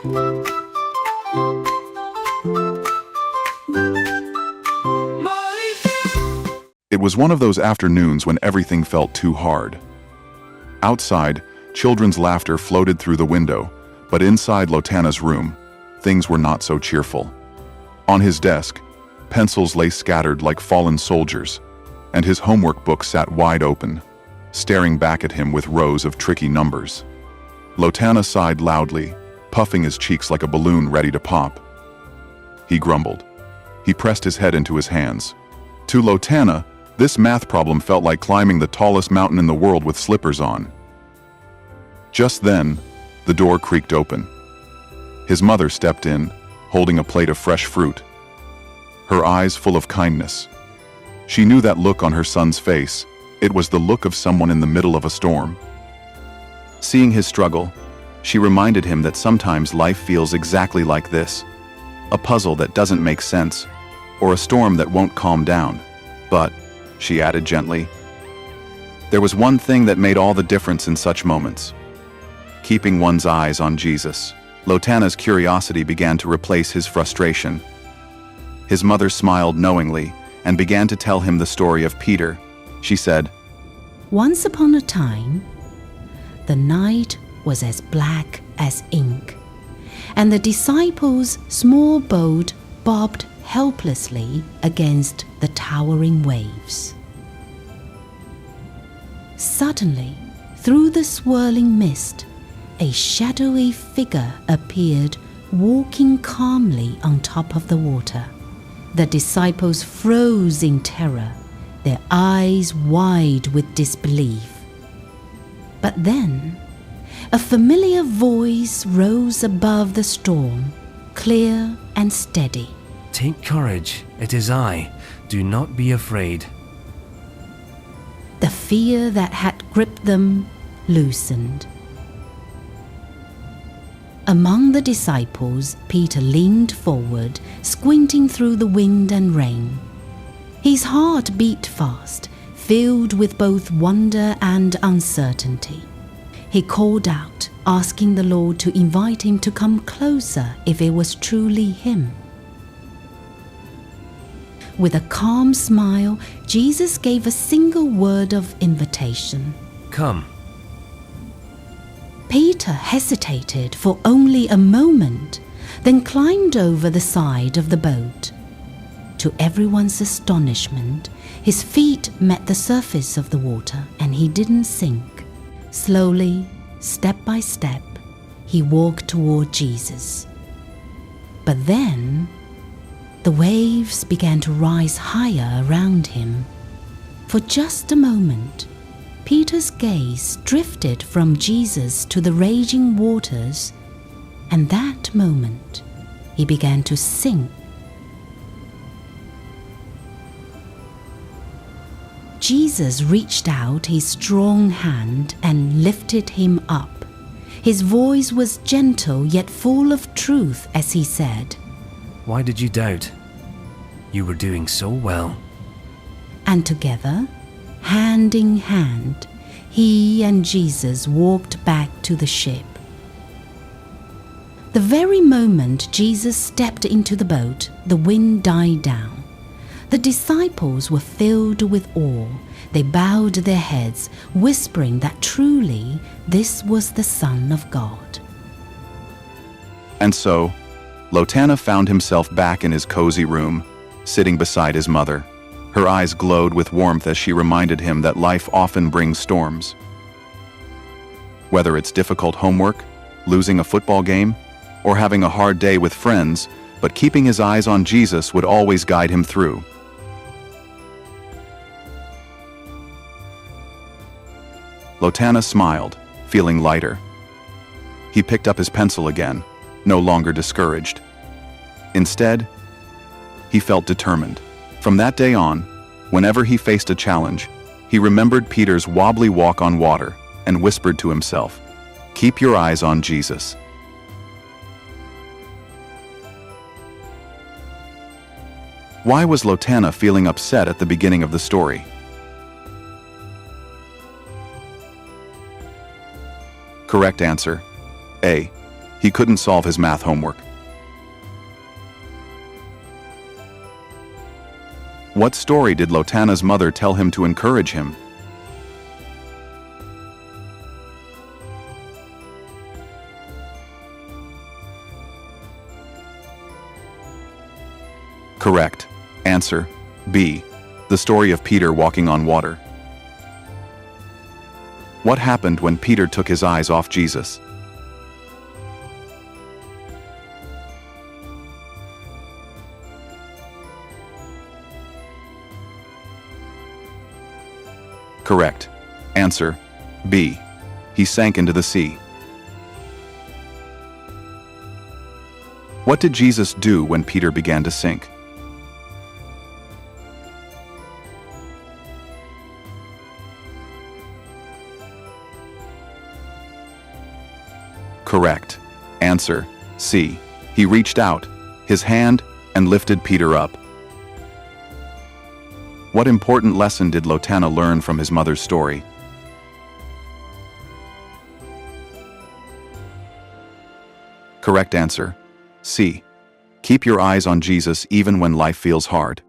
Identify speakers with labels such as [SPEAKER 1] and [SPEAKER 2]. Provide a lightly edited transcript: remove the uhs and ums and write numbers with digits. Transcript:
[SPEAKER 1] It was one of those afternoons when everything felt too hard. Outside, children's laughter floated through the window, but inside Lotanna's room, things were not so cheerful. On his desk, pencils lay scattered like fallen soldiers, and his homework book sat wide open, staring back at him with rows of tricky numbers. Lotanna sighed loudly, puffing his cheeks like a balloon ready to pop. He grumbled. He pressed his head into his hands. To Lotanna, this math problem felt like climbing the tallest mountain in the world with slippers on. Just then, the door creaked open. His mother stepped in, holding a plate of fresh fruit, her eyes full of kindness. She knew that look on her son's face. It was the look of someone in the middle of a storm. Seeing his struggle, she reminded him that sometimes life feels exactly like this, a puzzle that doesn't make sense, or a storm that won't calm down. But, she added gently, there was one thing that made all the difference in such moments: keeping one's eyes on Jesus. Lotanna's curiosity began to replace his frustration. His mother smiled knowingly and began to tell him the story of Peter. She said,
[SPEAKER 2] "Once upon a time, the night was as black as ink, and the disciples' small boat bobbed helplessly against the towering waves. Suddenly, through the swirling mist, a shadowy figure appeared, walking calmly on top of the water. The disciples froze in terror, their eyes wide with disbelief. But then, a familiar voice rose above the storm, clear and steady.
[SPEAKER 3] Take courage, it is I. Do not be afraid.
[SPEAKER 2] The fear that had gripped them loosened. Among the disciples, Peter leaned forward, squinting through the wind and rain. His heart beat fast, filled with both wonder and uncertainty. He called out, asking the Lord to invite him to come closer if it was truly him. With a calm smile, Jesus gave a single word of invitation.
[SPEAKER 3] Come.
[SPEAKER 2] Peter hesitated for only a moment, then climbed over the side of the boat. To everyone's astonishment, his feet met the surface of the water and he didn't sink. Slowly, step by step, he walked toward Jesus. But then, the waves began to rise higher around him. For just a moment, Peter's gaze drifted from Jesus to the raging waters, and that moment, he began to sink. Jesus reached out his strong hand and lifted him up. His voice was gentle yet full of truth as he said,
[SPEAKER 3] Why did you doubt? You were doing so well.
[SPEAKER 2] And together, hand in hand, he and Jesus walked back to the ship. The very moment Jesus stepped into the boat, the wind died down. The disciples were filled with awe. They bowed their heads, whispering that truly this was the Son of God.
[SPEAKER 1] And so, Lotanna found himself back in his cozy room, sitting beside his mother. Her eyes glowed with warmth as she reminded him that life often brings storms. Whether it's difficult homework, losing a football game, or having a hard day with friends, but keeping his eyes on Jesus would always guide him through. Lotanna smiled, feeling lighter. He picked up his pencil again, no longer discouraged. Instead, he felt determined. From that day on, whenever he faced a challenge, he remembered Peter's wobbly walk on water and whispered to himself, "Keep your eyes on Jesus." Why was Lotanna feeling upset at the beginning of the story? Correct answer: A. He couldn't solve his math homework. What story did Lotanna's mother tell him to encourage him? Correct. Answer B. The story of Peter walking on water. What happened when Peter took his eyes off Jesus? Correct. Answer B. He sank into the sea. What did Jesus do when Peter began to sink? Correct. Answer C. He reached out his hand and lifted Peter up. What important lesson did Lotanna learn from his mother's story? Correct answer C. Keep your eyes on Jesus even when life feels hard.